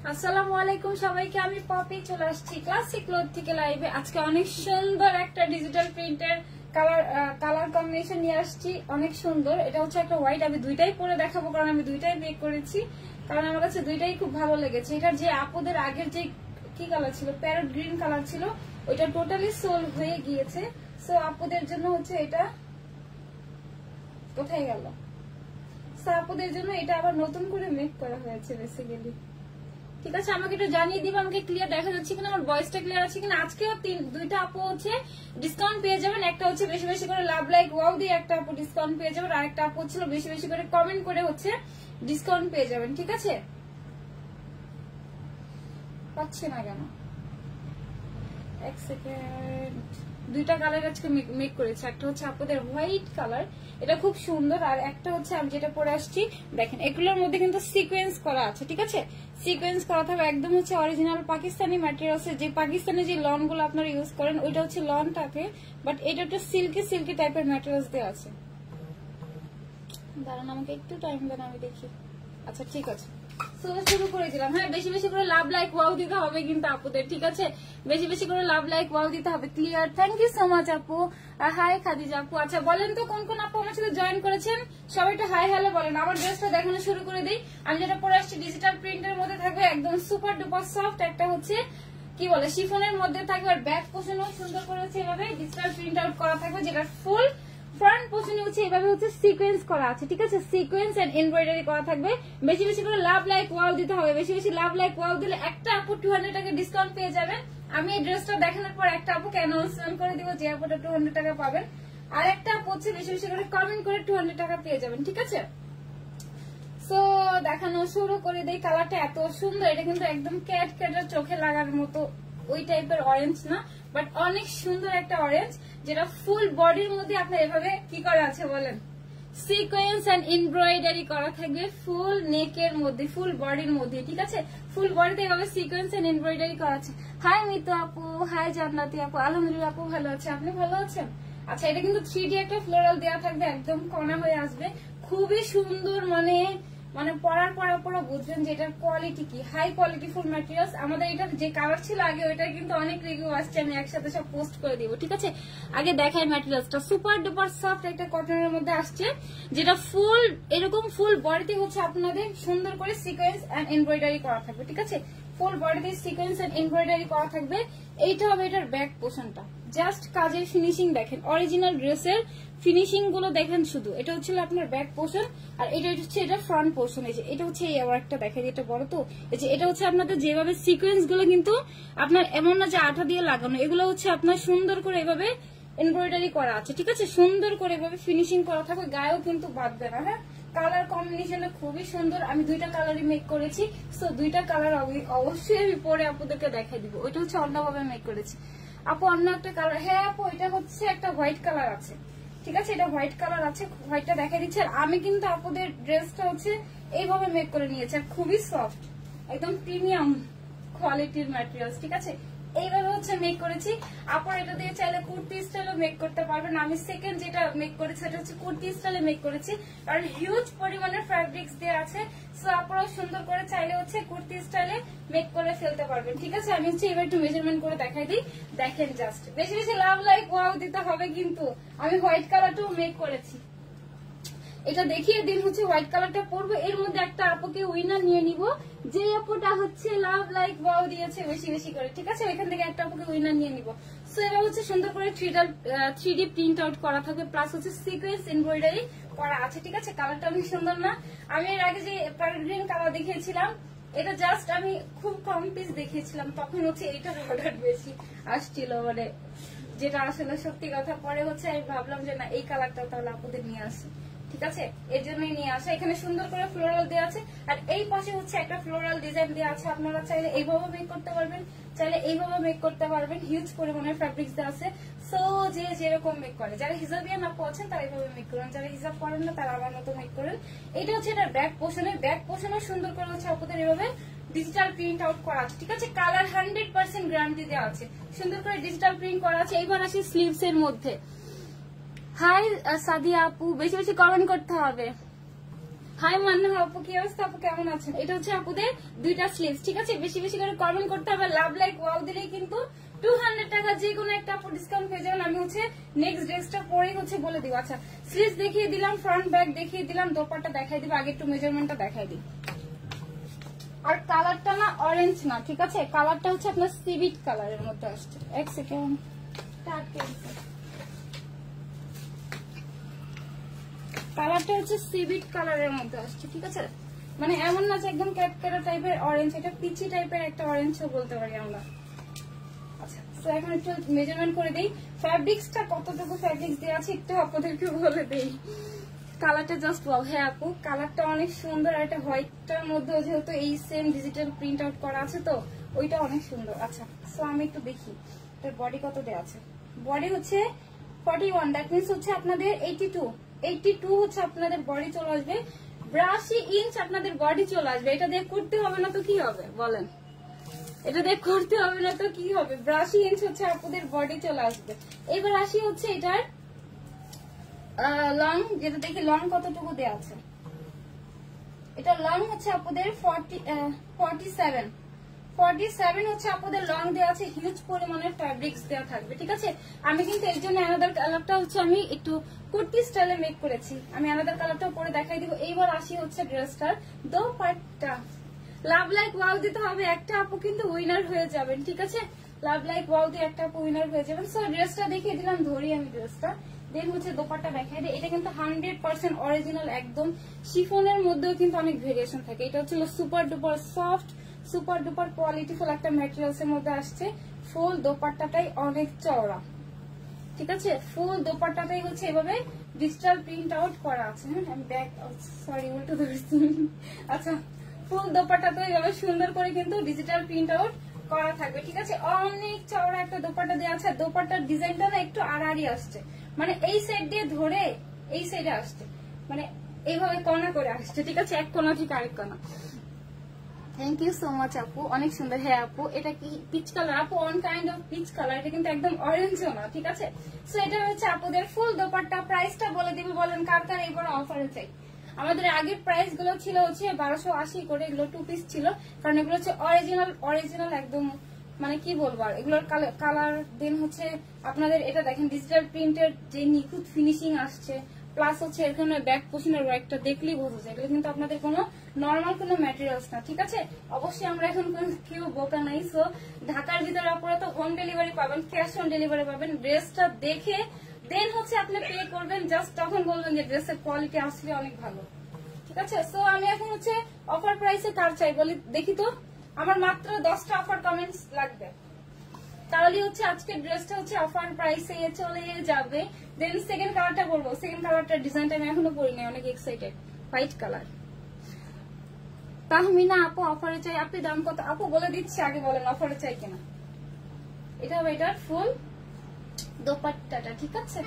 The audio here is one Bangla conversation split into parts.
আসসালামু আলাইকুম সবাইকে, আমি পপি চলে আসছি ক্লাসিক ক্লথ থেকে লাইভে। আজকে অনেক সুন্দর একটা ডিজিটাল প্রিন্টের কালার কম্বিনেশন নিয়ে আসছি, অনেক সুন্দর। এটা হচ্ছে একটা হোয়াইট, আমি দুইটাই পরে দেখাবো কারণ আমি দুইটাই মেক করেছি, কারণ আমার কাছে দুইটাই খুব ভালো লেগেছে। এটার যে আপুদের আগের যে কি কালার ছিল, প্যারট গ্রিন কালার ছিল, ওইটা টোটালি সোল হয়ে গিয়েছে। সো আপুদের জন্য হচ্ছে এটা কোথায় গেল, সো আপুদের জন্য এটা আবার নতুন করে মেক করা হয়েছে বেসিক্যালি। ঠিক আছে, আমাকে একটু জানিয়ে দিবে আমাকে ক্লিয়ার দেখা যাচ্ছে কিনা, আমার ভয়েসটা ক্লিয়ার আছে কিনা। আজকেও দুইটা আপু হচ্ছে ডিসকাউন্ট পেয়ে যাবেন। একটা হচ্ছে বেশি বেশি করে লাভ লাইক ওয়াও দিয়ে একটা আপু ডিসকাউন্ট পেয়ে যাবেন, আর একটা আপু ছিল বেশি বেশি করে কমেন্ট করে হচ্ছে ডিসকাউন্ট পেয়ে যাবেন। ঠিক আছে, পাচ্ছে না কেন, এক সেকেন্ড। দুইটা কালার আজকে মেক করেছে, একটা হচ্ছে আপনাদের হোয়াইট কালার, এটা খুব সুন্দর, আর একটা হচ্ছে আমি যেটা পরে আসছি দেখেন, এগুলোর মধ্যে কিন্তু সিকোয়েন্স করা আছে। ঠিক আছে, সিকোয়েন্স করা থাকবে, একদম হচ্ছে অরিজিনাল পাকিস্তানি ম্যাটেরিয়ালস। যে পাকিস্তানি যে লন গুলো আপনারা ইউজ করেন ওইটা হচ্ছে লন থাকে, বাট এটা একটা সিল্কি সিল্কি টাইপের ম্যাটেরিয়ালস দেওয়া আছে। দাঁড়ান আমাকে একটু টাইম দেন, আমি দেখি। আচ্ছা ঠিক আছে, শুরু করে দিলাম। হ্যাঁ, বেশি বেশি করে লাভ লাইক ওয়াও দিতে হবে কিন্তু আপুদের। ঠিক আছে, বেশি বেশি করে লাভ লাইক ওয়াও দিতে হবে। Clear, thank you so much আপু। হাই খাদিজা আপু। আচ্ছা বলেন তো কোন কোন আপু আমার সাথে জয়েন করেছেন, সবাই একটু হাই হ্যালো বলেন। আমার ড্রেসটা দেখানো শুরু করে দিই। আমি যেটা পরে আসছি ডিজিটাল প্রিন্টের মধ্যে থাকবে, একদম সুপার ডুপার সফট, একটা হচ্ছে কি বলে শিফনের মধ্যে থাকবে, আর ব্যাক পোর্শনও সুন্দর করে হচ্ছে এভাবে ডিজিটাল প্রিন্ট আউট করা থাকবে, যেটা ফুল ফ্রন্ট পোর্শনে হচ্ছে এভাবে হচ্ছে সিকোয়েন্স করা আছে। ঠিক আছে, সিকোয়েন্স এন্ড এমব্রয়ডারি করা থাকবে। বেশি বেশি করে লাভ লাইক ওয়াও দিতে হবে, বেশি বেশি লাভ লাইক ওয়াও দিলে একটা আপু 200 টাকা ডিসকাউন্ট পেয়ে যাবেন। আমি এই ড্রেসটা দেখানোর পর একটা আপুকে অ্যানাউন্সমেন্ট করে দিব যে আপুটা 200 টাকা পাবেন, আর একটা আপু হচ্ছে বেশি বেশি করে কমেন্ট করে 200 টাকা পেয়ে যাবেন। ঠিক আছে, সো দেখানো শুরু করে দেই। কালারটা এত সুন্দর, এটা কিন্তু একদম ক্যাট ক্যাটের চোখে লাগার মতো ওই টাইপের অরেঞ্জ না, বাট অনেক সুন্দর একটা অরেঞ্জ, যেটা ফুল বডির মধ্যে আপনার এভাবে কি করা আছে বলেন, সিকোয়েন্স এন্ড এমব্রয়ডারি করা থাকবে ফুল নেকের মধ্যে, ফুল বডির মধ্যে। ঠিক আছে, ফুল বডিতে এভাবে সিকোয়েন্স এন্ড এমব্রয়ডারি করা আছে। হাই মিতু আপু, হাই জান্নাতি আপু। আলহামদুলিল্লাহ আপু ভালো আছে, আপনি ভালো আছেন? আচ্ছা, এটা কিন্তু 3D একটা ফ্লোরাল দেওয়া থাকবে, একদম কণা হয়ে আসবে, খুবই সুন্দর। মানে মানে পরার পর বুঝবেন যে এটার কোয়ালিটি কি, হাই কোয়ালিটি ফুল ম্যাটেরিয়ালস। আমাদের এটা যে কালার ছিল আগে, ওইটা কিন্তু অনেক রিভিউ আসছে, আমি একসাথে সব পোস্ট করে দিব। ঠিক আছে, আগে দেখাই ম্যাটেরিয়ালসটা। সুপার ডুপার সফট একটা কটনের মধ্যে আসছে, যেটা ফুল এরকম ফুল বডিতে হচ্ছে আপনাদের সুন্দর করে সিকোয়েন্স এন্ড এমব্রয়ডারি করা থাকবে। ঠিক আছে, ফুল বডিতে সিকোয়েন্স এন্ড এমব্রয়ডারি করা থাকবে। এইটা হবে এটার ব্যাক পোর্শনটা, জাস্ট কাজের ফিনিশিং দেখেন, অরিজিনাল ড্রেসের ফিনিশিং গুলো দেখেন শুধু। এটা হচ্ছে আপনার ব্যাক পোর্শন, আর এটা হচ্ছে এটা ফ্রন্ট পোর্শন। এই যে এটা হচ্ছে এই ওয়ার্কটা দেখেন, এটা বড় তো, এই যে এটা হচ্ছে আপনাদের যেভাবে সিকোয়েন্স গুলো কিন্তু আপনার এমন না যে আঠা দিয়ে লাগানো, এগুলো হচ্ছে আপনার সুন্দর করে এভাবে এমব্রয়ডারি করা আছে। ঠিক আছে, সুন্দর করে এভাবে ফিনিশিং করা থাকবে, গায়েও কিন্তু বাঁধবে না। হ্যাঁ, কালার কম্বিনেশনটা খুবই সুন্দর, আমি দুইটা কালারই মেক করেছি, সো দুইটা কালার অবশ্যই আমি পরে আপুদেরকে দেখাই দিব। ওইটা হচ্ছে অন্যভাবে মেক করেছি আপু, অন্য একটা কালার। হ্যাঁ আপু, এটা হচ্ছে একটা হোয়াইট কালার আছে। ঠিক আছে, এটা হোয়াইট কালার আছে, হোয়াইটটা দেখা দিচ্ছে। আর আমি কিন্তু আপুদের ড্রেসটা হচ্ছে এইভাবে মেক করে নিয়েছি, আর খুবই সফট, একদম প্রিমিয়াম কোয়ালিটির ম্যাটেরিয়ালস। ঠিক আছে, এইভাবে হচ্ছে মেক করেছি। আপনারা এটা দিয়ে চাইলে কুর্তি স্টাইলে মেক করতে পারবেন। আমি সেকেন্ড যেটা মেক করেছি সেটা হচ্ছে কুর্তি স্টাইলে মেক করেছি, কারণ হিউজ পরিমাণের ফ্যাব্রিক্স দেওয়া আছে। সো আপনারা সুন্দর করে চাইলে হচ্ছে কুর্তি স্টাইলে মেক করে ফেলতে পারবেন। ঠিক আছে, আমি হচ্ছে এবার একটু মেজারমেন্ট করে দেখাই দিই, দেখেন জাস্ট। বেশি বেশি লাভ লাইক ওয়াও দিতে হবে কিন্তু। আমি হোয়াইট কালারটাও মেক করেছি, এটা দেখিয়ে দিন হচ্ছে হোয়াইট কালারটা পরবো। এর মধ্যে একটা আপুকে উইনার নিয়ে নিব, যে আপুটা হচ্ছে লাভ লাইক ওয়াও দিয়েছে বেশি বেশি করে। ঠিক আছে, এখান থেকে একটা আপুকে উইনার নিয়ে নিব। সো এবার হচ্ছে সুন্দর করে 3D প্রিন্ট আউট করা থাকবে, প্লাস হচ্ছে সিকোয়েন্স এমব্রয়ডারি করা আছে। ঠিক আছে, কালারটা অনেক সুন্দর না? আমি এর আগে যে প্যারেট গ্রিন কালার দেখিয়েছিলাম, এটা জাস্ট আমি খুব কম পিস দেখিয়েছিলাম, তখন হচ্ছে এইটার অর্ডার বেশি আসছিল, মানে যেটা আসলে সত্যি কথা। পরে হচ্ছে আমি ভাবলাম যে না, এই কালারটা তাহলে আপুদের নিয়ে আসি। ঠিক আছে, এর জন্যই নিয়ে আসা। এখানে সুন্দর করে ফ্লোরাল দেওয়া আছে, আর এই পাশে হচ্ছে একটা ফ্লোরাল ডিজাইন দেওয়া আছে। আপনারা চাইলে এইভাবে মেক করতে পারবেন, চাইলে এইভাবে মেক করতে পারবেন। হিউজ পরিমাণের ফ্যাব্রিক্স দেওয়া আছে। সো যে যেরকম মেক করে, যারা হিজাবিয়ান আপু আছেন তারা এইভাবে মেক করেন, যারা হিজাব করেন না তারা আমার মতো মেক করেন। এটা হচ্ছে এটা ব্যাক পোর্শনে, ব্যাক পোর্শনে সুন্দর করে হচ্ছে আপুদের এভাবে ডিজিটাল প্রিন্ট আউট করা আছে। ঠিক আছে, কালার 100% গ্যারান্টি দেওয়া আছে, সুন্দর করে ডিজিটাল প্রিন্ট করা আছে। এইবার আসি স্লিভস এর মধ্যে। হাই সাদিয়া আপু, বেশি বেশি কমেন্ট করতে হবে। হাই মান্না আপু, কি অবস্থা আপু, কেমন আছেন? এটা হচ্ছে আপুদের দুইটা স্লিভস, ঠিক আছে? বেশি বেশি করে কমেন্ট করতে হবে, লাভ লাইক ওয়াও দিলেই কিন্তু 200 টাকা যে কোনো একটা আপু ডিসকাউন্ট পেয়ে যাবেন। আমি হচ্ছে নেক্সট ড্রেসটা পরেই হচ্ছে বলে দিব। আচ্ছা, স্লিভস দেখিয়ে দিলাম, ফ্রন্ট ব্যাক দেখিয়ে দিলাম, দোপাট্টা দেখাই দিব। আগে একটু মেজারমেন্টটা দেখাই দিই। আর কালারটা না অরেঞ্জ না, ঠিক আছে? কালারটা হচ্ছে আপনার সিভিট কালারের মধ্যে আসছে। এক সেকেন্ড, কালারটা হচ্ছে সিভিট কালারের মধ্যে আসছে, ঠিক আছে? মানে এমন না যে একদম ক্যাটকাটা টাইপের অরেঞ্জ, এটা পিচি টাইপের একটা অরেঞ্জও বলতে পারি আমরা। আচ্ছা, তো এখন একটু মেজারমেন্ট করে দেই। ফ্যাব্রিক্সটা কতটুকু ফ্যাব্রিক্স দেওয়া আছে একটু আপনাদেরকে বলে দেই। কালারটা জাস্ট ওয়াও। হ্যাঁ আপু, কালারটা অনেক সুন্দর। আর এটা হোয়াইটটার মধ্যে যেহেতু এই সেম ডিজিটাল প্রিন্ট আউট করা আছে, তো ওইটা অনেক সুন্দর। আচ্ছা, সো আমি একটু দেখি এটার বডি কত দেওয়া আছে। বডি হচ্ছে 41, দ্যাট মিনস হচ্ছে আপনাদের 82 হচ্ছে আপনাদের বডি চলে আসবে। 82 ইঞ্চ আপনাদের বডি চলে আসবে। এটা দিয়ে করতে হবে না তো কি হবে বলেন? এটা দিয়ে করতে হবে না তো কি হবে? 82 ইঞ্চ হচ্ছে আপনাদের বডি চলে আসবে। এবার আসি হচ্ছে এটার লং, যেটা দেখি লং কতটুকু দেওয়া আছে। এটা লং হচ্ছে আপনাদের 47 হচ্ছে আপনাদের লং দেওয়া আছে। হিউজ পরিমাণের ফ্যাব্রিক্স দেওয়া থাকবে, ঠিক আছে? আমি কিন্তু এর জন্য আলাদার কালারটা হচ্ছে আমি একটু কুর্তি স্টাইলে মেক করেছি। আমি আলাদার কালারটাও পরে দেখাই দিব। এইবার আসি হচ্ছে ড্রেসটার দোপাট্টা। লাভ লাইক ওয়াও দিতে হবে, একটা আপু কিন্তু উইনার হয়ে যাবেন, ঠিক আছে? লাভ লাইক ওয়াও দিয়ে একটা আপু উইনার হয়ে যাবেন। সো ড্রেসটা দেখিয়ে দিলাম, ধরি আমি ড্রেসটা। দেন হচ্ছে দোপাট্টা দেখাই দিই। এটা কিন্তু 100% অরিজিনাল, একদম শিফনের মধ্যেও কিন্তু অনেক ভেরিয়েশন থাকে। এটা হচ্ছে super duper soft, super duper qualityful একটা ম্যাটেরিয়ালস এর মধ্যে আসছে। ফুল দোপাট্টাটাই অনেক চওড়া, ঠিক আছে? ফুল দোপাট্টাটাই হচ্ছে এভাবে ডিজিটাল প্রিন্ট আউট করা আছে। হ্যাঁ, আমি ব্যাক সরি উল্টো ধরছি। আচ্ছা, ফুল দোপাট্টাটা এভাবে সুন্দর করে কিন্তু ডিজিটাল প্রিন্ট আউট করা থাকবে, ঠিক আছে? অনেক চওড়া একটা দোপাট্টা দেওয়া আছে। দোপাট্টার ডিজাইনটা না একটু আড়াআড়ি আসছে, মানে এই সাইড দিয়ে ধরে এই সাইডে আসছে, মানে এইভাবে কোণা করে আসছে, ঠিক আছে? এক কোণা থেকে আরেক কোণা। থ্যাংক ইউ সো মাচ আপু, অনেক সুন্দর। হ্যাঁ আপু, এটা কি পিচ কালার? আপু on kind of peach colour, এটা কিন্তু একদম অরেঞ্জও না, ঠিক আছে? সো এটা হচ্ছে আপুদের ফুল দোপাট্টা। প্রাইসটা বলে দিব, বলেন কার কার এইবার অফারে চাই। আমাদের আগের প্রাইস গুলো ছিল হচ্ছে 1280 করে, এগুলো 2 পিস ছিল, কারণ এগুলো হচ্ছে অরিজিনাল একদম, মানে কি বলবো আর, এগুলোর কালার দেন হচ্ছে আপনাদের এটা দেখেন ডিজিটাল প্রিন্টের যে নিখুঁত ফিনিশিং আসছে, প্লাস হচ্ছে এখানে ব্যাক পোশনের ওয়ার্কটা দেখলেই বোঝা যায় এগুলো কিন্তু আপনাদের কোনো নর্মাল কোনো ম্যাটেরিয়ালস না, ঠিক আছে? অবশ্যই আমরা এখন কেউ বোকা নাই। সো ঢাকার ভিতরে আপনারা তো হোম ডেলিভারি পাবেন, ক্যাশ অন ডেলিভারি পাবেন। ড্রেসটা দেখে দেন হচ্ছে আপনি পে করবেন, জাস্ট তখন বলবেন যে ড্রেসের কোয়ালিটি আসলে অনেক ভালো, ঠিক আছে? সো আমি এখন হচ্ছে অফার প্রাইসে কার চাই বলি দেখি তো। আমার মাত্র 10টা অফার কমেন্টস লাগবে, তাহলে হচ্ছে আজকের ড্রেসটা হচ্ছে অফার প্রাইসে চলে যাবে। দেন সেকেন্ড কালারটা বলবো। সেকেন্ড কালারটার ডিজাইনটা আমি এখনো পরিনি, অনেক এক্সাইটেড। White colour. তাহমিনা আপু অফারে চাই, আপনি দাম কত? আপু বলে দিচ্ছি, আগে বলেন অফারে চাই কিনা। এটা হবে এটার ফুল দোপাট্টাটা, ঠিক আছে?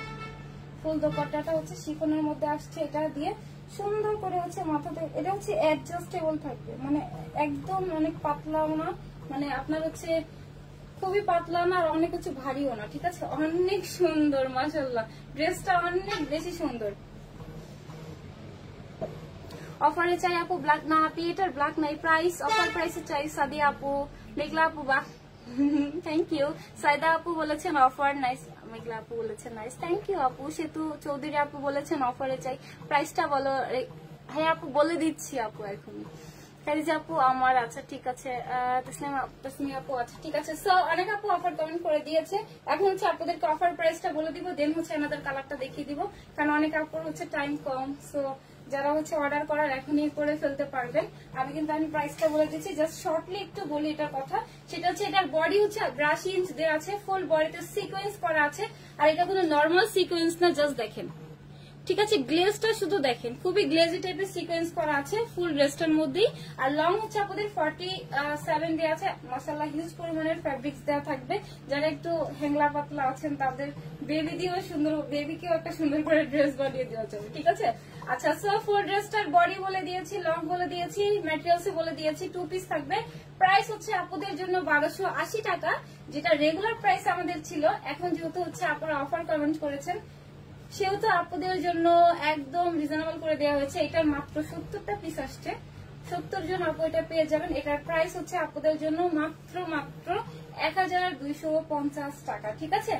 ফুল দোপাট্টাটা হচ্ছে শিফনের মধ্যে আসছে, এটা দিয়ে সুন্দর করে হচ্ছে মাথাতে, এটা হচ্ছে অ্যাডজাস্টেবল থাকবে, মানে একদম অনেক পাতলাও না, মানে আপনার হচ্ছে খুবই পাতলা না আর অনেক কিছু ভারীও না, ঠিক আছে? অনেক সুন্দর, মাশাআল্লাহ ড্রেসটা অনেক বেশি সুন্দর। অফারে চাই আপু ব্ল্যাক না, আপনি এটার ব্ল্যাক নাই, প্রাইস অফার প্রাইসে চাই। সাদিয়া আপু, মেঘলা আপু, বাহ থ্যাংক ইউ। সাইদা আপু বলেছেন অফার নাইস, মেঘলা আপু বলেছেন নাইস, থ্যাংক ইউ আপু। সেতু চৌধুরী আপু বলেছেন অফারে চাই, প্রাইসটা বলো। হ্যাঁ আপু বলে দিচ্ছি আপু এখনই। খারিজা আপু আমার, আচ্ছা ঠিক আছে। তসলিমা আপু, আচ্ছা ঠিক আছে। সো অনেক আপু অফার কমেন্ট করে দিয়েছে, এখন হচ্ছে আপনাদেরকে অফার প্রাইসটা বলে দিব, দেন হচ্ছে আমাদের কালারটা দেখিয়ে দিব, কারণ অনেক আপুর হচ্ছে টাইম কম। সো যারা হচ্ছে অর্ডার করার এখনই করে ফেলতে পারবেন। আমি প্রাইসটা বলে দিচ্ছি, জাস্ট শর্টলি একটু বলি এটার কথা। সেটা হচ্ছে এটার বডি হচ্ছে 82 ইঞ্চ দেওয়া আছে, ফুল বডিতে সিকোয়েন্স করা আছে, আর এটা কোনো নর্মাল সিকোয়েন্স না, জাস্ট দেখেন, ঠিক আছে? গ্লেজটা শুধু দেখেন, খুবই গ্লেজি টাইপের সিকোয়েন্স করা আছে ফুল ড্রেসটার মধ্যেই। আর লং হচ্ছে আপনাদের 47 দেওয়া আছে। মাশাআল্লাহ হিউজ পরিমাণের ফ্যাব্রিক্স দেওয়া থাকবে। যারা একটু হ্যাংলা পাতলা আছেন তাদের বেবি দিয়েও সুন্দর, বেবিকেও একটা সুন্দর করে ড্রেস বানিয়ে দেওয়া যাবে, ঠিক আছে? আচ্ছা, সো ফুল ড্রেসটার বডি বলে দিয়েছি, লং বলে দিয়েছি, ম্যাটেরিয়ালস বলে দিয়েছি, 2 পিস থাকবে। প্রাইস হচ্ছে আপনাদের জন্য 1280 টাকা, যেটা রেগুলার প্রাইস আমাদের ছিল। এখন যেহেতু হচ্ছে আপনারা অফার কমেন্ট করেছেন, সেহেতু আপুদের জন্য একদম রিজনেবল করে দেওয়া হয়েছে। এটার মাত্র 70টা পিস আসছে, 70 জন আপু এটা পেয়ে যাবেন। এটার প্রাইস হচ্ছে আপুদের জন্য মাত্র 1250 টাকা, ঠিক আছে।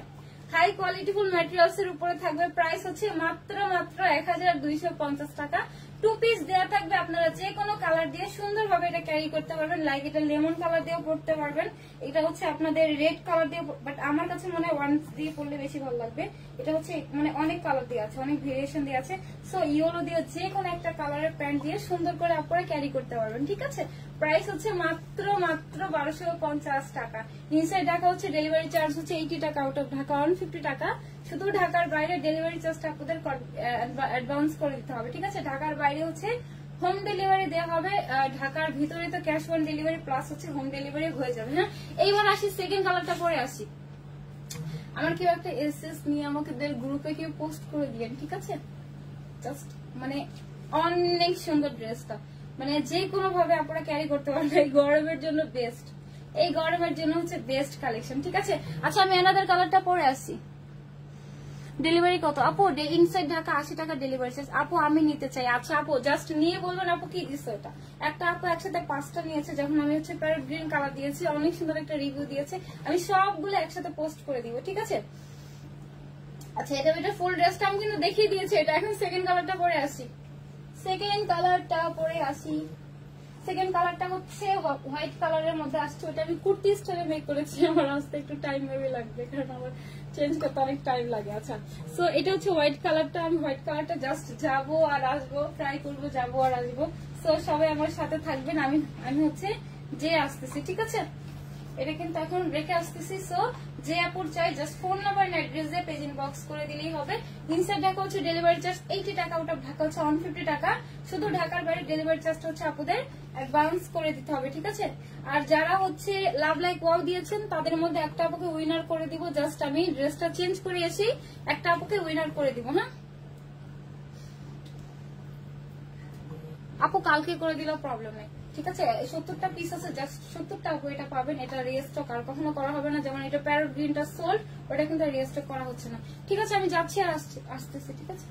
হাই কোয়ালিটিফুল ম্যাটেরিয়ালস এর উপরে থাকবে, প্রাইস হচ্ছে মাত্র 1250 টাকা। 2 পিস দেওয়া থাকবে, আপনারা যে কোনো কালার দিয়ে সুন্দরভাবে এটা ক্যারি করতে পারবেন। লাইক এটা লেমন কালার দিয়েও পড়তে পারবেন, এটা হচ্ছে আপনাদের রেড কালার দিয়ে, বাট আমার কাছে মনে হয় ওয়ান্স দিয়ে পড়লে বেশি ভালো লাগবে। এটা হচ্ছে মানে অনেক কালার দিয়ে আছে, অনেক ভেরিয়েশন দিয়ে আছে। সো ইয়েলো দিয়ে যে কোনো একটা কালারের প্যান্ট দিয়ে সুন্দর করে আপনারা ক্যারি করতে পারবেন, ঠিক আছে। প্রাইস হচ্ছে মাত্র 1250 টাকা। ইনসাইড ঢাকা হচ্ছে ডেলিভারি চার্জ হচ্ছে 80 টাকা, আউট অফ ঢাকা 150 টাকা। শুধু ঢাকার বাইরে ডেলিভারি চার্জটা আপনাদের অ্যাডভান্স করে দিতে হবে, ঠিক আছে। ঢাকার বাইরে হচ্ছে হোম ডেলিভারি দেওয়া হবে, ঢাকার ভিতরে তো ক্যাশ অন ডেলিভারি প্লাস হচ্ছে হোম ডেলিভারি হয়ে যাবে। হ্যাঁ, এইবার আসি সেকেন্ড কালারটা পরে আসি। আমার কেউ একটা এসএস নিয়ে আমাকে গ্রুপে কেউ পোস্ট করে দিলেন, ঠিক আছে। জাস্ট মানে অনেক সুন্দর ড্রেসটা, মানে যে কোনো ভাবে আপনারা ক্যারি করতে পারবেন। এই গরমের জন্য বেস্ট, এই গরমের জন্য হচ্ছে বেস্ট কালেকশন, ঠিক আছে। আচ্ছা আমি অ্যানাদার কালারটা পরে আসি। ডেলিভারি কত আপু? ইনসাইড ঢাকা 80 টাকা ডেলিভারি চার্জ। আপু আমি নিতে চাই। আচ্ছা আপু জাস্ট নিয়ে বলবেন আপু কি দিচ্ছে এটা। একটা আপু একসাথে 5টা নিয়েছে, যখন আমি হচ্ছে প্যারট গ্রিন কালার দিয়েছি, অনেক সুন্দর একটা রিভিউ দিয়েছে। আমি সবগুলো একসাথে পোস্ট করে দিব, ঠিক আছে। আচ্ছা এটা ফুল ড্রেসটা আমি কিন্তু দেখিয়ে দিয়েছি, এটা এখন সেকেন্ড কালারটা পরে আসি। সেকেন্ড কালারটা পরে আসি। সেকেন্ড কালারটা হচ্ছে হোয়াইট কালারের মধ্যে আসছে, ওটা আমি কুর্তি স্টাইলে মেক করেছি। আমার আসতে একটু টাইম মেবি লাগবে, কারণ আমার চেঞ্জ করতে অনেক টাইম লাগে। আচ্ছা সো এটা হচ্ছে হোয়াইট কালারটা। আমি হোয়াইট কালারটা জাস্ট যাবো আর আসবো, ট্রাই করবো, যাবো আর আসবো। সো সবাই আমার সাথে থাকবেন, আমি হচ্ছে যে আসতেছি, ঠিক আছে। এটা কিন্তু এখন রেখে আসতেছি। সো যে আপুর চাই জাস্ট ফোন নাম্বার না অ্যাড্রেস দিয়ে পেজ ইনবক্স করে দিলেই হবে। ইনসাইড ঢাকা হচ্ছে ডেলিভারি চার্জ 80 টাকা, আউট অফ ঢাকা হচ্ছে 150 টাকা। শুধু ঢাকার বাইরে ডেলিভারি চার্জটা হচ্ছে আপুদের অ্যাডভান্স করে দিতে হবে, ঠিক আছে। আর যারা হচ্ছে লাভ লাইক ওয়াও দিয়েছেন তাদের মধ্যে একটা আপুকে উইনার করে দিব। জাস্ট আমি ড্রেসটা চেঞ্জ করে এসে একটা আপুকে উইনার করে দিব। হ্যাঁ আপু কালকে করে দিলেও প্রবলেম নেই, ঠিক আছে। 70টা পিস আছে, জাস্ট 70টা আপু এটা পাবেন। এটা রিস্টক আর কখনো করা হবে না, যেমন এটা প্যারট গ্রিনটা সোল্ড, ওটা কিন্তু রিস্টক করা হচ্ছে না, ঠিক আছে। আমি যাচ্ছি আর আসতেছি, ঠিক আছে।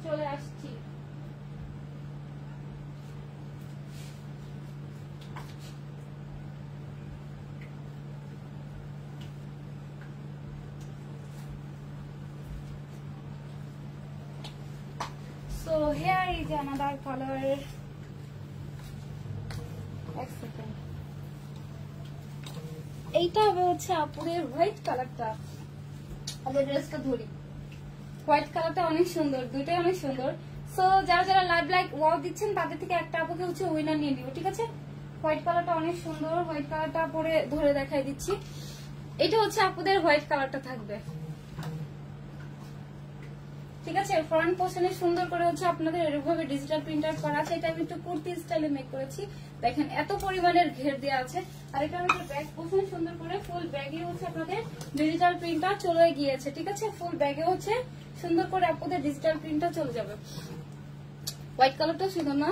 চলে আসছি। So here is another color. এক সেকেন্ড, এইটা হবে হচ্ছে আপুদের হোয়াইট কালারটা। আগে ড্রেসটা ধরি, হোয়াইট কালারটা অনেক সুন্দর, দুইটাই অনেক সুন্দর। সো যারা যারা লাইভ লাইক ওয়াও দিচ্ছেন তাদের থেকে একটা আপুকে হচ্ছে উইনার নিয়ে দিব, ঠিক আছে। হোয়াইট কালারটা অনেক সুন্দর, হোয়াইট কালারটা পরে ধরে দেখাই দিচ্ছি। এটা হচ্ছে আপুদের হোয়াইট কালারটা থাকবে, ঠিক আছে। ফ্রন্ট পোর্শনে সুন্দর করে হচ্ছে আপনাদের এরকমভাবে ডিজিটাল প্রিন্টার করা আছে। এটা আমি একটু কুর্তি স্টাইলে মেক করেছি, দেখেন এত পরিমাণের ঘের দেওয়া আছে। আর এটা হচ্ছে ব্যাক পোর্শনে সুন্দর করে ফুল ব্যাগে হচ্ছে আপনাদের ডিজিটাল প্রিন্টার চলে গিয়েছে, ঠিক আছে। ফুল ব্যাগে হচ্ছে সুন্দর করে আপনাদের ডিজিটাল প্রিন্টার চলে যাবে। হোয়াইট কালারটাও সুন্দর না,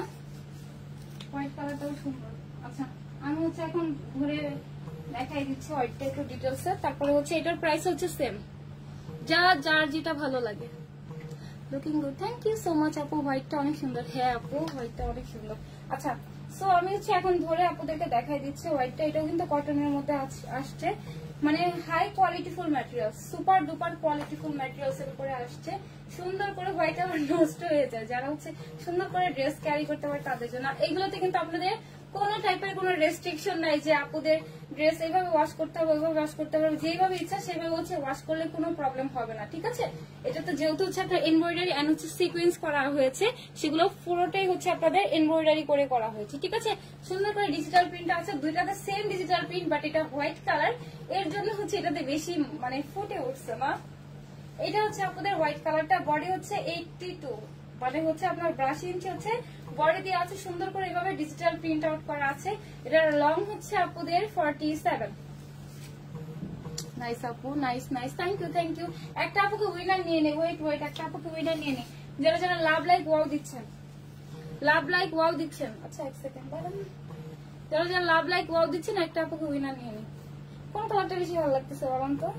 হোয়াইট কালারটাও সুন্দর। আচ্ছা আমি হচ্ছে এখন ঘুরে দেখাই দিচ্ছি হোয়াইটটা একটু ডিটেলসে। তারপরে হচ্ছে এটার প্রাইস হচ্ছে সেম, যার যেটা ভালো লাগে। Looking good, thank you so much আপু। হোয়াইটটা অনেক সুন্দর। হ্যাঁ আপু হোয়াইটটা অনেক সুন্দর। আচ্ছা সো আমি হচ্ছে এখন ধরে আপুদেরকে দেখাই দিচ্ছি হোয়াইটটা। এটাও কিন্তু কটনের মধ্যে আসছে, মানে হাই কোয়ালিটিফুল ম্যাটেরিয়ালস, সুপার ডুপার কোয়ালিটিফুল ম্যাটেরিয়ালস এর উপরে আসছে। সুন্দর করে হোয়াইট আবার নষ্ট হয়ে যায়, যারা হচ্ছে সুন্দর করে ড্রেস ক্যারি করতে পারে তাদের জন্য। এইগুলোতে কিন্তু আপনাদের কোনো টাইপের কোনো রেস্ট্রিকশন নাই যে আপুদের ড্রেস এইভাবে ওয়াশ করতে হবে ওইভাবে ওয়াশ করতে হবে, যেভাবে ইচ্ছা সেভাবে হচ্ছে ওয়াশ করলে কোনো প্রবলেম হবে না, ঠিক আছে। এটা তো যেহেতু হচ্ছে আপনার এমব্রয়ডারি এন্ড হচ্ছে সিকোয়েন্স করা হয়েছে, সেগুলো পুরোটাই হচ্ছে আপনাদের এমব্রয়ডারি করে করা হয়েছে, ঠিক আছে। সুন্দর করে ডিজিটাল প্রিন্ট আছে, দুইটাতে সেম ডিজিটাল প্রিন্ট, বাট এটা হোয়াইট কালার, এর জন্য হচ্ছে এটাতে বেশি মানে ফুটে উঠছে না। এটা হচ্ছে আপনাদের হোয়াইট কালারটা, বডি হচ্ছে 82, মানে হচ্ছে আপনার 82 ইঞ্চি হচ্ছে বডি দিয়ে আছে। সুন্দর করে এভাবে ডিজিটাল প্রিন্ট আউট করা আছে। এটার লং হচ্ছে আপনাদের 47। নাইস আপু, নাইস নাইস, থ্যাংক ইউ। একটা আপুকে উইনার নিয়ে নে, ওয়েট একটা আপুকে উইনার নিয়ে নে, যারা লাভ লাইক ওয়াও দিচ্ছেন, লাভ লাইক ওয়াও দিচ্ছেন। আচ্ছা এক সেকেন্ড দাঁড়ান, যারা লাভ লাইক ওয়াও দিচ্ছেন একটা আপুকে উইনার নিয়ে নে। কোন কালারটা বেশি ভালো লাগতেছে বলুন তো?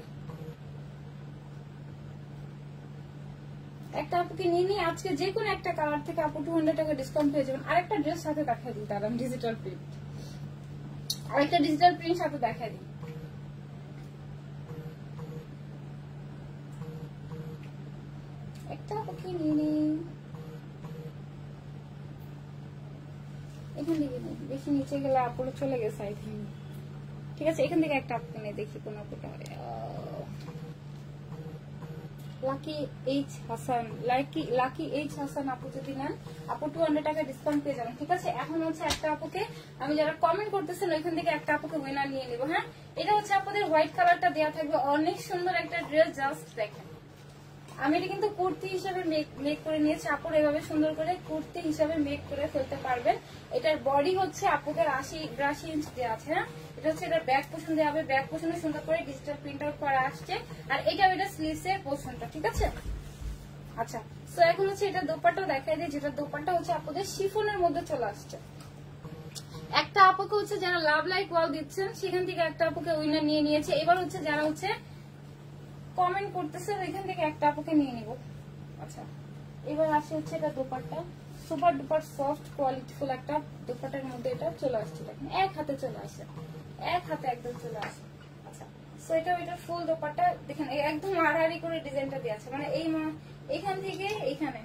একটা আপুকে নিয়ে নিই আজকে, যে কোনো একটা কালার থেকে আপু 200 টাকা ডিসকাউন্ট পেয়ে যাবেন। আরেকটা ড্রেস সাথে দেখাই দিই, দাঁড়ান ডিজিটাল প্রিন্ট, আরেকটা ডিজিটাল প্রিন্ট সাথে দেখাই দিই। একটা আপুকে নিয়ে নিই, এখান থেকে নিই, বেশি নিচে গেলে আপুরে চলে গেছে আই থিঙ্ক, ঠিক আছে। এখান থেকে একটা আপুকে নিয়ে দেখি কোন আপুটা। লাকি এইচ হাসান, লাকি এইচ হাসান আপু যদি নেন আপু 200 টাকা ডিসকাউন্ট পেয়ে যাবেন, ঠিক আছে। এখন হচ্ছে একটা আপুকে, আমি যারা কমেন্ট করতেছেন ওইখান থেকে একটা আপুকে উইনার নিয়ে নিব। হ্যাঁ এটা হচ্ছে আপনাদের হোয়াইট কালারটা দেওয়া থাকবে, অনেক সুন্দর একটা ড্রেস, জাস্ট দেখেন। আমি এটা কিন্তু কুর্তি হিসাবে মেক করে নিয়েছি, আপুর এভাবে সুন্দর করে কুর্তি হিসাবে মেক করে ফেলতে পারবেন। এটার বডি হচ্ছে আপুদের 80 ইঞ্চ দেওয়া আছে। হ্যাঁ এটা হচ্ছে এটার ব্যাক পোর্শন দেওয়া হবে, ব্যাক পোর্শনে সুন্দর করে ডিজিটাল প্রিন্ট আউট করা আসছে। আর এটা স্লিভস এর পোর্শনটা, ঠিক আছে। আচ্ছা সো এখন হচ্ছে এটা দোপাট্টা দেখাই দিই, যেটা দোপাট্টা হচ্ছে আপুদের শিফনের মধ্যে চলে আসছে। একটা আপুকে হচ্ছে যারা লাভ লাইক ওয়াও দিচ্ছেন সেখান থেকে একটা আপুকে উইনার নিয়ে নিয়েছে। এবার হচ্ছে যারা হচ্ছে কমেন্ট করতেছে ওইখান থেকে একটা আপুকে নিয়ে নিব। আচ্ছা এবার আসে হচ্ছে এটা দোপাট্টা, সুপার ডুপার সফট কোয়ালিটিফুল একটা দোপাট্টার মধ্যে এটা চলে আসছে, দেখেন এক হাতে চলে আসে, এক হাতে একদম চলে আসে। আচ্ছা সো এটা ফুল দোপাট্টা দেখেন, একদম আড়াআড়ি করে ডিজাইনটা দেওয়া আছে, মানে এই এখান থেকে এইখানে,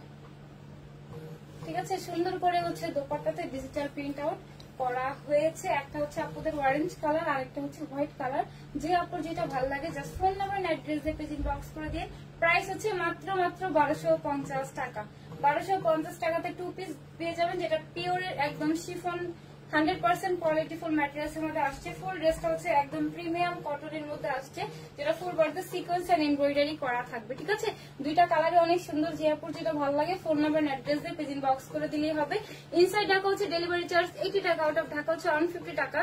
ঠিক আছে। সুন্দর করে হচ্ছে দোপাট্টাতে ডিজিটাল প্রিন্ট আউট করা হয়েছে। একটা হচ্ছে আপনাদের অরেঞ্জ কালার আর একটা হচ্ছে হোয়াইট কালার, যে আপনার যেটা ভালো লাগে জাস্ট ফোন নাম্বার অ্যাড্রেস দিয়ে পেজ ইনবক্স করে দিয়ে। প্রাইস হচ্ছে মাত্র 1250 টাকা। 1250 টাকাতে 2 পিস পেয়ে যাবেন, যেটা পিওরের একদম শিফন 100% কোয়ালিটিফুল ম্যাটেরিয়ালস এর মধ্যে আসছে। ফুল ড্রেসটা হচ্ছে একদম প্রিমিয়াম কটনের মধ্যে আসছে, যেটা ফুল বডিতে সিকোয়েন্স এন্ড এমব্রয়ডারি করা থাকবে, ঠিক আছে। দুইটা কালারে অনেক সুন্দর, যে আপুর যেটা ভালো লাগে ফোন নাম্বার অ্যাড্রেস দিয়ে পেজ ইনবক্স করে দিলেই হবে। ইনসাইড ঢাকা হচ্ছে ডেলিভারি চার্জ 80 টাকা, আউট অফ ঢাকা হচ্ছে 150 টাকা।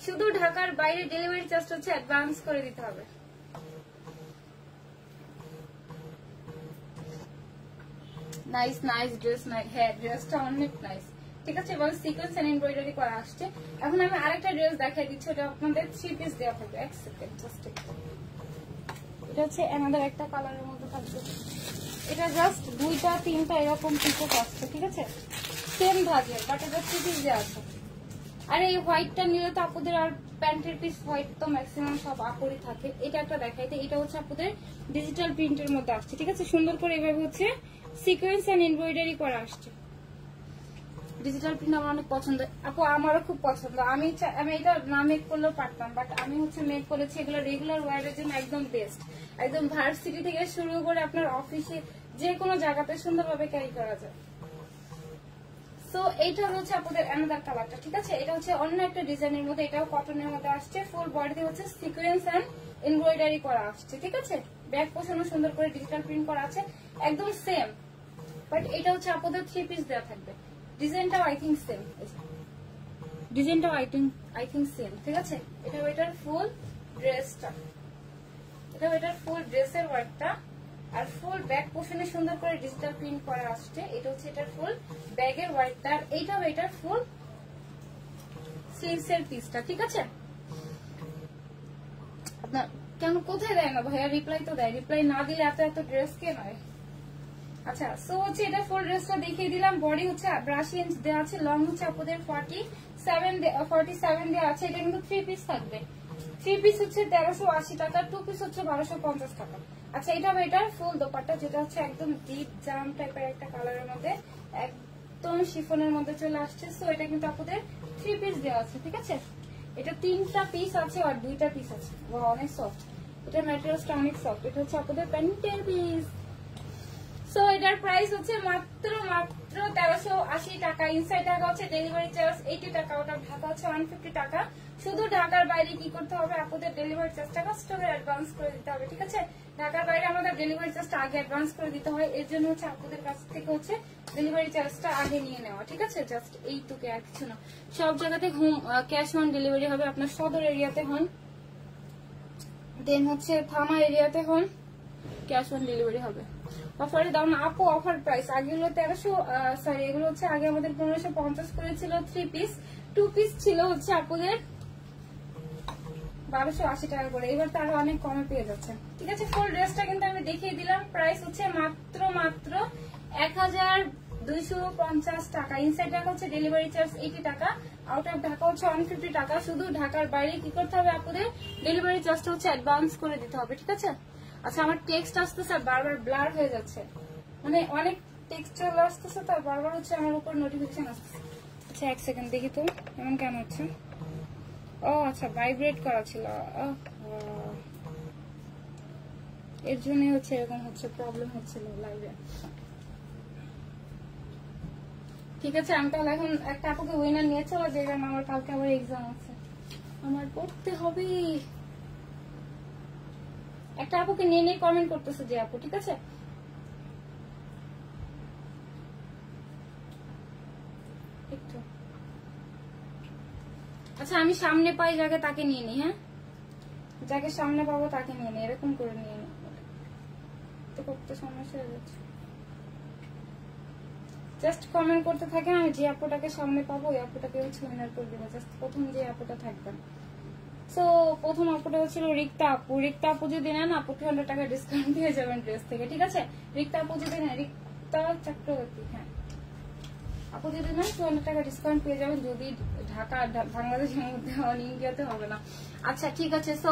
শুধু ঢাকার বাইরে ডেলিভারি চার্জ হচ্ছে অ্যাডভান্স করে দিতে হবে। নাইস নাইস ড্রেস, হ্যাঁ ড্রেসটা অনেক নাইস, ঠিক আছে। এবং সিকোয়েন্স এন্ড এমব্রয়ডারি করা আসছে। এখন আমি আরেকটা ড্রেস দেখাই দিচ্ছি, ওটা আপনাদের 3 পিস দেওয়া থাকবে। এক সেকেন্ড জাস্ট, এটা হচ্ছে আমাদের একটা কালারের মধ্যে থাকবে। এটা জাস্ট 2টা 3টা এরকম পিসেস আসছে, ঠিক আছে, সেম ভাজের, বাট এটা 3 পিস দেওয়া আছে। আর এই হোয়াইটটা নিলে তো আপুদের আর প্যান্টের পিস হোয়াইট তো ম্যাক্সিমাম সব আপুরই থাকে। এটা একটা দেখাইতে, এটা হচ্ছে আপুদের ডিজিটাল প্রিন্টের মধ্যে আসছে, ঠিক আছে। সুন্দর করে এভাবে হচ্ছে সিকোয়েন্স এন্ড এমব্রয়ডারি করা আসছে। ডিজিটাল প্রিন্ট আমার অনেক পছন্দ আপু, আমারও খুব পছন্দ। আমি এটা না মেক করলেও পারতাম, বাট আমি হচ্ছে মেক করেছি। এগুলো রেগুলার ওয়ারের জন্য একদম বেস্ট, একদম ভার্সিটি থেকে শুরু করে আপনার অফিসে যে কোনো জায়গাতে সুন্দরভাবে ক্যারি করা যায়। সো এইটা হচ্ছে আপনাদের অ্যানাদার কালারটা, ঠিক আছে। এটা হচ্ছে অন্য একটা ডিজাইনের মধ্যে, এটাও কটনের মধ্যে আসছে। ফুল বডিতে হচ্ছে সিকোয়েন্স এন্ড এমব্রয়ডারি করা আসছে, ঠিক আছে। ব্যাক পোর্শনও সুন্দর করে ডিজিটাল প্রিন্ট করা আছে। একদম সেম, বাট এটা হচ্ছে আপনাদের 3 পিস দেওয়া থাকবে। ডিজাইনটাও আই থিঙ্ক সেম, ডিজাইনটাও আই থিঙ্ক সেম, ঠিক আছে। এটা এটার ফুল ড্রেসটা, এটা এটার ফুল ড্রেসের ওয়ার্কটা, আর ফুল ব্যাক পোর্শনে সুন্দর করে ডিজিটাল প্রিন্ট করা আসছে। এটা হচ্ছে এটার ফুল ব্যাগের ওয়ার্কটা, আর এইটাও এটার ফুল স্লিভস এর পিসটা, ঠিক আছে। আপনার কেন কোথায় দেয় না ভাইয়া? রিপ্লাই তো দেয়, রিপ্লাই না দিলে এত এত ড্রেস কে নয়। আচ্ছা, সো হচ্ছে এটা ফুল ড্রেসটা দেখিয়ে দিলাম। বডি হচ্ছে 82 ইঞ্চ দেওয়া আছে, লং হচ্ছে আপনাদের 47 দেওয়া আছে। এটা কিন্তু 3 পিস থাকবে। 3 পিস হচ্ছে 1380 টাকা, 2 পিস হচ্ছে 1250 টাকা। আচ্ছা, এটা এটার ফুল দোপাট্টা, যেটা হচ্ছে একদম ডিপ জাম টাইপের একটা কালারের মধ্যে, একদম শিফনের মধ্যে চলে আসছে। সো এটা কিন্তু আপনাদের 3 পিস দেওয়া আছে, ঠিক আছে। এটা 3টা পিস আছে আর 2টা পিস আছে, অনেক সফট। এটা ম্যাটেরিয়ালসটা অনেক সফট। এটা হচ্ছে আপনাদের প্যান্টের পিস। সো এটার প্রাইস হচ্ছে মাত্র 1380 টাকা। ইনসাইড টাকা হচ্ছে ডেলিভারি চার্জ 80 টাকা, ওটা ঢাকা হচ্ছে 150 টাকা। শুধু ঢাকার বাইরে কি করতে হবে? আপনাদের ডেলিভারি চার্জটা কাস্টমার অ্যাডভান্স করে দিতে হবে, ঠিক আছে। ঢাকার বাইরে আমাদের ডেলিভারি চার্জটা আগে অ্যাডভান্স করে দিতে হয়, এর জন্য হচ্ছে আপনাদের কাছ থেকে হচ্ছে ডেলিভারি চার্জটা আগে নিয়ে নেওয়া, ঠিক আছে। জাস্ট এইটুকু, আর কিছু না। সব জায়গাতে হোম ক্যাশ অন ডেলিভারি হবে। আপনার সদর এরিয়াতে হন, দেন হচ্ছে থানা এরিয়াতে হন, ক্যাশ অন ডেলিভারি হবে। অফারের দাম আপু, অফার প্রাইস আগেগুলো 1300, সরি এগুলো হচ্ছে আগে আমাদের 1550 করেছিল 3 পিস, 2 পিস ছিল হচ্ছে আপনাদের 1280 টাকা করে। এবার তারা অনেক কমে পেয়ে যাচ্ছে, ঠিক আছে। ফুল ড্রেসটা কিন্তু আমি দেখিয়ে দিলাম। প্রাইস হচ্ছে মাত্র 1250 টাকা। ইনসাইড ঢাকা হচ্ছে ডেলিভারি চার্জ 80 টাকা, আউট অফ ঢাকা হচ্ছে 150 টাকা। শুধু ঢাকার বাইরে কি করতে হবে? আপনাদের ডেলিভারি চার্জটা হচ্ছে অ্যাডভান্স করে দিতে হবে, ঠিক আছে। আচ্ছা, আমার টেক্সট আসতেছে বারবার ব্লার হয়ে যাচ্ছে, মানে অনেক টেক্সট চলে আসতেছে, তার বারবার হচ্ছে আমার উপর নোটিফিকেশন আসতেছে। আচ্ছা, 1 সেকেন্ড দেখি তো এমন কেন হচ্ছে। ও আচ্ছা, ভাইব্রেট করা ছিল, এর জন্য হচ্ছে এরকম হচ্ছে, প্রবলেম হচ্ছিল লাইভে। ঠিক আছে, আমি তাহলে এখন একটা আপুকে উইনার নিয়ে চলে যাই, কারণ আমার কালকে আবার এক্সাম আছে, আমার পড়তে হবে। একটা আপুকে নিয়ে নিয়ে কমেন্ট করতেছে যে আপু, ঠিক আছে। একটু আচ্ছা, আমি সামনে পাই যাকে তাকে নিয়ে নিই, হ্যাঁ, যাকে সামনে পাবো তাকে নিয়ে নিই, এরকম করে নিয়ে নিই, তো করতে সমস্যা হয়ে যাচ্ছে। জাস্ট কমেন্ট করতে থাকেন, আমি যে আপুটাকে সামনে পাবো ওই আপুটাকে হচ্ছে উইনার করে দেবো। জাস্ট প্রথম যে আপুটা থাকবেন। সো প্রথম আপুটা হচ্ছিল রিক্তা আপু। রিক্তা আপু যদি নেন, আপু 200 টাকা ডিসকাউন্ট পেয়ে যাবেন ড্রেস থেকে, ঠিক আছে। রিক্তা আপু যদি নেন, রিক্তা চক্রবর্তী, হ্যাঁ, আপু যদি নেন 200 টাকা ডিসকাউন্ট পেয়ে যাবেন, যদি ঢাকা বাংলাদেশের মধ্যে হন, ইন্ডিয়াতে হবে না। আচ্ছা, ঠিক আছে। So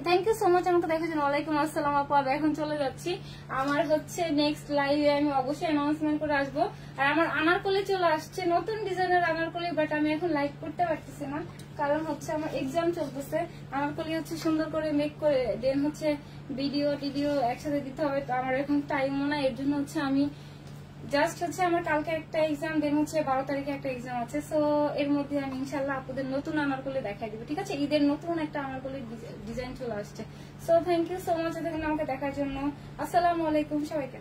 thank you so much আমাকে দেখার জন্য। ওয়ালাইকুম আসসালাম আপু। আমি এখন চলে যাচ্ছি, আমার হচ্ছে নেক্সট লাইভে আমি অবশ্যই অ্যানাউন্সমেন্ট করে আসবো। আর আমার আনারকলি চলে আসছে, নতুন ডিজাইনের আনারকলি, বাট আমি এখন লাইভ করতে পারতেছি না, কারণ হচ্ছে আমার এক্সাম চলতেছে। আনারকলি হচ্ছে সুন্দর করে মেক করে দেন হচ্ছে ভিডিও টিডিও একসাথে দিতে হবে, তো আমার এখন টাইমও না, এর জন্য হচ্ছে আমি জাস্ট হচ্ছে আমার কালকে একটা এক্সাম, দেন হচ্ছে 12 তারিখে একটা এক্সাম আছে। সো এর মধ্যে আমি ইনশাল্লাহ আপনাদের নতুন আনারকলি দেখাই দিব, ঠিক আছে। ঈদের নতুন একটা আনারকলি ডিজাইন চলে আসছে। So thank you so much আমাকে দেখার জন্য। আসসালামু আলাইকুম সবাইকে।